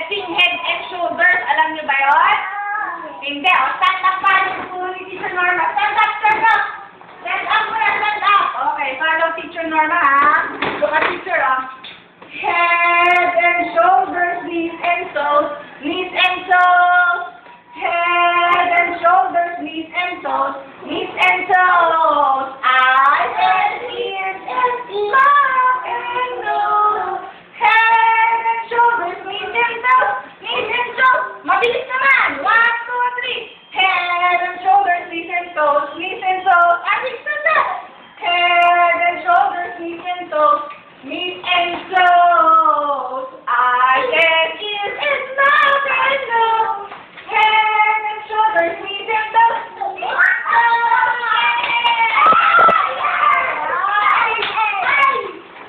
Stretching head and shoulders. Alam niyo ba yun? Hindi. O, stand up pa. Follow ni Teacher Norma. Stand up, stand up. Stand up muna, stand up. Okay, follow Teacher Norma, ha? Look at Teacher, Head and shoulders, knees and toes. Knees and toes. Head and shoulders, knees and toes. Knees and toes. Eyes and ears and mouth and nose. Head and shoulders, knees and toes. Knees and toes. Mabilis naman. 1, 2, 3. Head and shoulders, knees and toes. Knees and toes. Mabilis naman. Head and shoulders, knees and toes. Knees and toes. Eyes and ears and mouth and nose. Head and shoulders, knees and toes.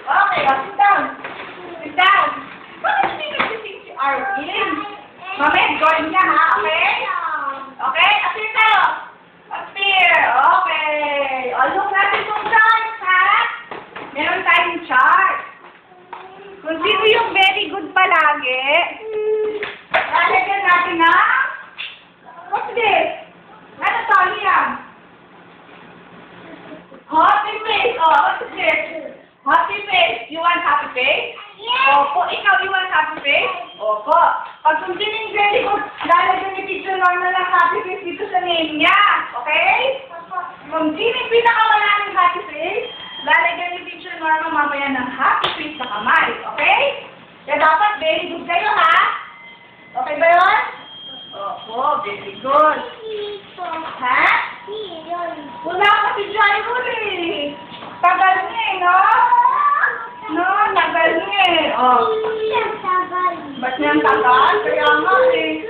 Okay, sit down. Sit down. Bakit hindi nag-sing si Arvin? Mamaya, join niya, ha? Okay? Okay? Appear tayo. Appear. Okay. O, look natin yung chart, ha? Meron tayong chart. Kung sino yung very good palagi, lalagyan natin na, what's this? Ano to? Liam? Happy face. Oh, what's this? Happy face. You want happy face? Yes. Opo. Ikaw, you want happy face? Opo. Pag kung sino yung very good, lalagyan ni Teacher Norma ng happy face dito sa name niya. Okay? Kung sino yung pinakawala ng happy face, lalagyan ni Teacher Norma mamaya ng happy face sa kamay. Okay? Kaya dapat very good kayo, ha? Okay ba yun? Opo, very good. Ha? Wala ka si Jairul eh. Tagal niya eh, no? No, tagal niya eh. Oh. Ba't niya ang tagal? Kaya nga eh.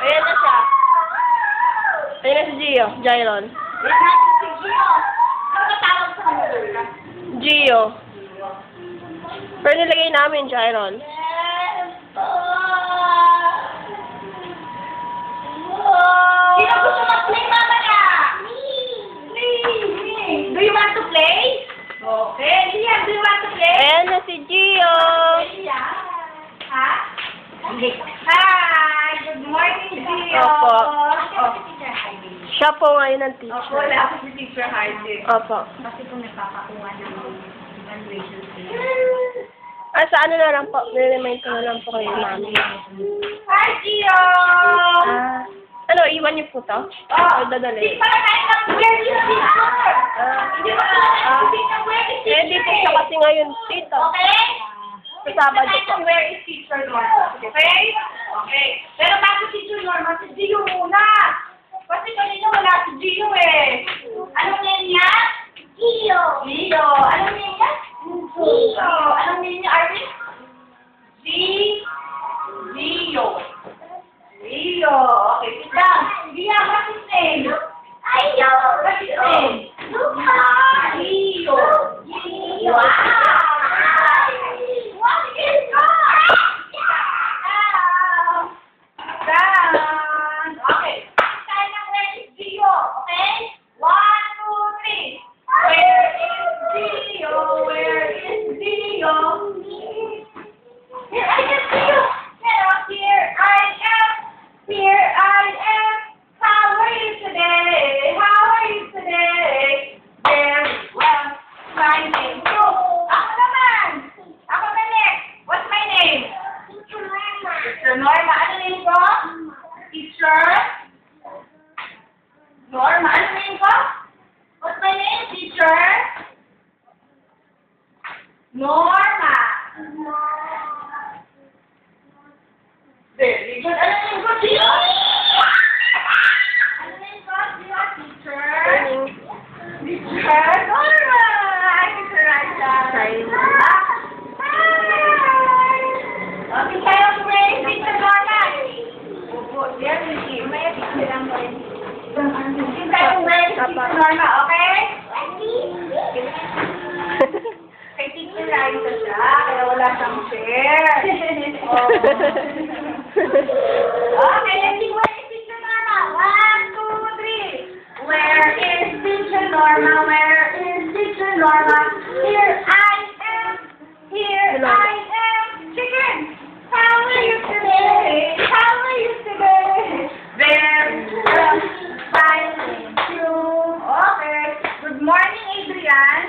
Ayan na siya. Ayan na si Gio. Jairon. Wait natin si Gio. Ano katawag sa kanila? Gio. Pero nilagay namin, Jairon. Sino gusto mag-play mamaya? Me. Do you want to play? Okay. Liam, do you want to play? Ayan na si Gio. Liam? Ha? Hi! Good morning, Gio. Opo. Oh. Siya po ngayon ang Opo, teacher. wala ako si Teacher Hardy. Opo. Kasi kung nagpapakuha ng evaluation Sa ano na lang po, nire-remind ko na lang po kayo, mami. Hi, Gio! Ano, iwan niyo po to? O dadali? Para tayo ng where is teacher? Hindi ba ng where is teacher? Hindi po siya kasi ngayon, tito. Okay? Sa Sabado po. Ng where is teacher Norma? Okay? Okay. Pero bago teacher Norma, si Gio muna. Kasi kanina wala si Gio eh. Anong name niya? Gio. Gio. Anong name niya? Gio. Anong name niya, Arvin? Gio. Gio. Okay, sit down. Gio, what's his name? Gio. What's his name? Luca. Gio. Gio. Wow. What is that? Down. Okay. Tayo ng where is Gio. Okay? 1, 2, 3. Where is Gio? Where is Gio? Here I am, Gio. Here I am. Here I am. How are you today? How are you today? Very well. My name. Ako naman. Ako na next. What's my name? Teacher Norma. Ano name ko? Teacher Norma. Ano name ko? What's my name, teacher? Norma. Very good. Ano name ko, Gio? Ano name ko, Gio? Teacher? Teacher Norma. Hi, Teacher Raja. Hi. Okay, kayo pray, Teacher Norma. Opo, yan, may teacher lang ko rin. Yung kayo pray, Teacher Norma, okay? Kay Teacher Raja siya, kaya wala siyang share. Oh. Okay, let's see where is Teacher Norma. 1, 2, 3. Where is Teacher Norma? Where is Teacher Norma? Here I am. Here I am. Chicken. How dyan.